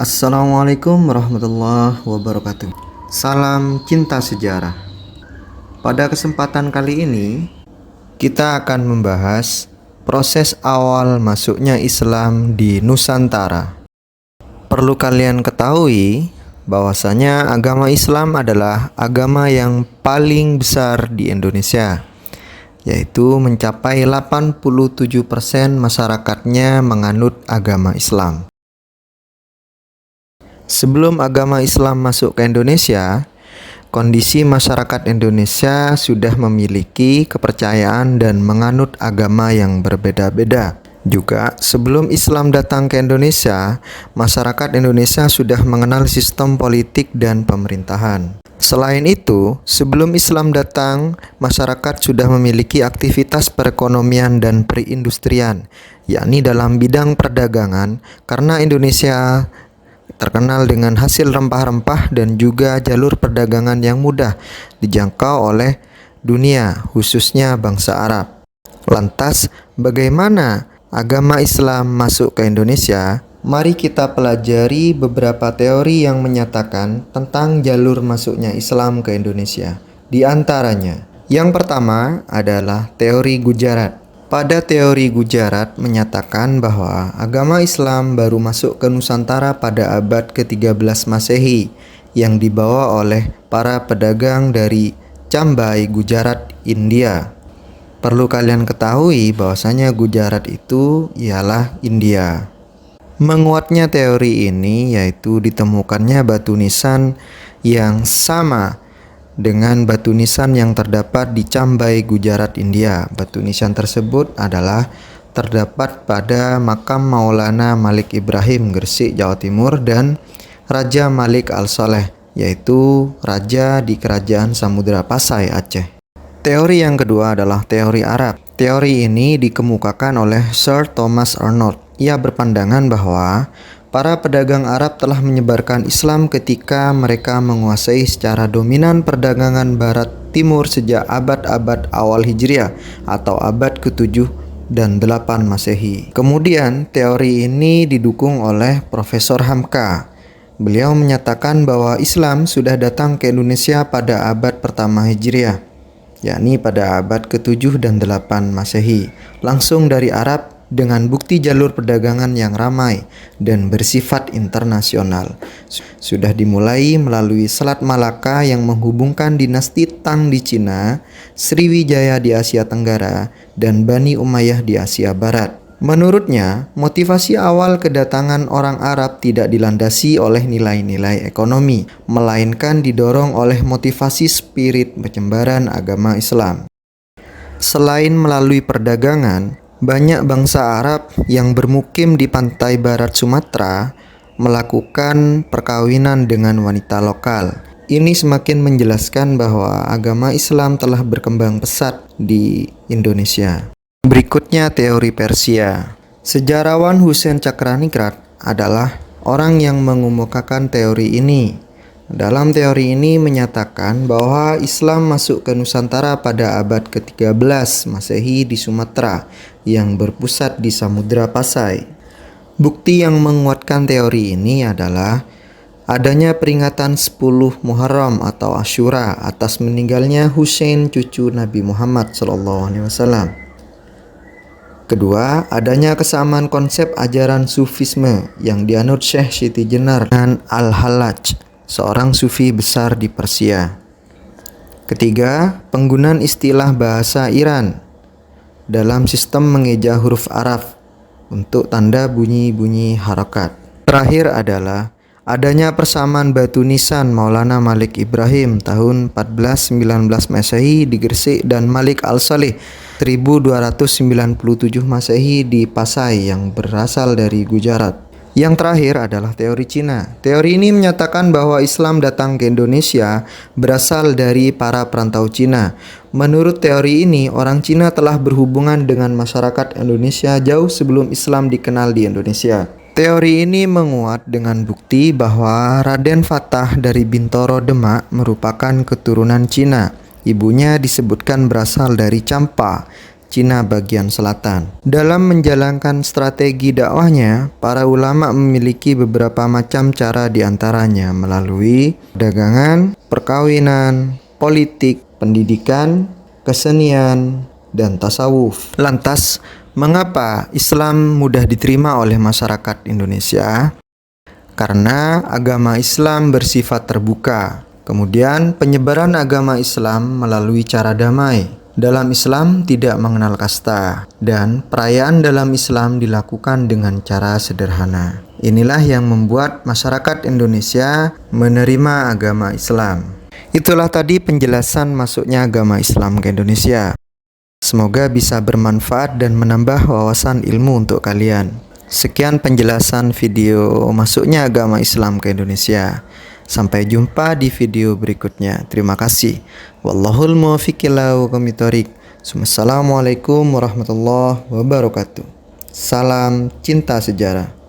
Assalamualaikum warahmatullahi wabarakatuh. Salam cinta sejarah. Pada kesempatan kali ini, kita akan membahas proses awal masuknya Islam di Nusantara. Perlu kalian ketahui bahwasanya agama Islam adalah agama yang paling besar di Indonesia, yaitu mencapai 87% masyarakatnya menganut agama Islam. Sebelum agama Islam masuk ke Indonesia, kondisi masyarakat Indonesia sudah memiliki kepercayaan dan menganut agama yang berbeda-beda. Juga, sebelum Islam datang ke Indonesia, masyarakat Indonesia sudah mengenal sistem politik dan pemerintahan. Selain itu, sebelum Islam datang, masyarakat sudah memiliki aktivitas perekonomian dan perindustrian, yakni dalam bidang perdagangan, karena Indonesia terkenal dengan hasil rempah-rempah dan juga jalur perdagangan yang mudah dijangkau oleh dunia, khususnya bangsa Arab. Lantas, bagaimana agama Islam masuk ke Indonesia? Mari kita pelajari beberapa teori yang menyatakan tentang jalur masuknya Islam ke Indonesia. Di antaranya, yang pertama adalah teori Gujarat. Pada teori Gujarat menyatakan bahwa agama Islam baru masuk ke Nusantara pada abad ke-13 Masehi yang dibawa oleh para pedagang dari Cambai, Gujarat, India. Perlu kalian ketahui bahwasanya Gujarat itu ialah India. Menguatnya teori ini yaitu ditemukannya batu nisan yang sama dengan batu nisan yang terdapat di Cambai, Gujarat, India. Batu nisan tersebut adalah terdapat pada makam Maulana Malik Ibrahim, Gresik, Jawa Timur, dan Raja Malik Al-Saleh, yaitu raja di Kerajaan Samudra Pasai, Aceh. Teori yang kedua adalah teori Arab. Teori ini dikemukakan oleh Sir Thomas Arnold. Ia berpandangan bahwa para pedagang Arab telah menyebarkan Islam ketika mereka menguasai secara dominan perdagangan Barat Timur sejak abad-abad awal Hijriah atau abad ke-7 dan 8 Masehi. Kemudian, teori ini didukung oleh Profesor Hamka. Beliau menyatakan bahwa Islam sudah datang ke Indonesia pada abad pertama Hijriah, yakni pada abad ke-7 dan 8 Masehi, langsung dari Arab, dengan bukti jalur perdagangan yang ramai dan bersifat internasional. Sudah dimulai melalui Selat Malaka yang menghubungkan dinasti Tang di Cina, Sriwijaya di Asia Tenggara, dan Bani Umayyah di Asia Barat. Menurutnya, motivasi awal kedatangan orang Arab tidak dilandasi oleh nilai-nilai ekonomi, melainkan didorong oleh motivasi spirit penyebaran agama Islam. Selain melalui perdagangan, banyak bangsa Arab yang bermukim di pantai barat Sumatera melakukan perkawinan dengan wanita lokal. Ini semakin menjelaskan bahwa agama Islam telah berkembang pesat di Indonesia. Berikutnya teori Persia. Sejarawan Husain Cakraningrat adalah orang yang mengemukakan teori ini. Dalam teori ini menyatakan bahwa Islam masuk ke Nusantara pada abad ke-13 Masehi di Sumatera yang berpusat di Samudra Pasai. Bukti yang menguatkan teori ini adalah adanya peringatan 10 Muharram atau Asyura atas meninggalnya Husain cucu Nabi Muhammad SAW. Kedua, adanya kesamaan konsep ajaran Sufisme yang dianut Syekh Siti Jenar dan Al-Hallaj, seorang sufi besar di Persia. Ketiga, penggunaan istilah bahasa Iran dalam sistem mengeja huruf Arab untuk tanda bunyi-bunyi harokat. Terakhir adalah adanya persamaan batu nisan Maulana Malik Ibrahim tahun 1419 Masehi di Gresik dan Malik Al-Saleh 1297 Masehi di Pasai yang berasal dari Gujarat. Yang terakhir adalah teori Cina. Teori ini menyatakan bahwa Islam datang ke Indonesia berasal dari para perantau Cina. Menurut teori ini, orang Cina telah berhubungan dengan masyarakat Indonesia jauh sebelum Islam dikenal di Indonesia. Teori ini menguat dengan bukti bahwa Raden Fatah dari Bintoro Demak merupakan keturunan Cina. Ibunya disebutkan berasal dari Champa. Cina bagian selatan. Dalam menjalankan strategi dakwahnya, para ulama memiliki beberapa macam cara diantaranya melalui perdagangan, perkawinan, politik, pendidikan, kesenian, dan tasawuf. Lantas, mengapa Islam mudah diterima oleh masyarakat Indonesia? Karena agama Islam bersifat terbuka. Kemudian, penyebaran agama Islam melalui cara damai. Dalam Islam tidak mengenal kasta, dan perayaan dalam Islam dilakukan dengan cara sederhana. Inilah yang membuat masyarakat Indonesia menerima agama Islam. Itulah tadi penjelasan masuknya agama Islam ke Indonesia. Semoga bisa bermanfaat dan menambah wawasan ilmu untuk kalian. Sekian penjelasan video masuknya agama Islam ke Indonesia. Sampai jumpa di video berikutnya. Terima kasih. Wallahul muwaffiq ila aqwamit thoriq. Assalamualaikum warahmatullahi wabarakatuh. Salam cinta sejarah.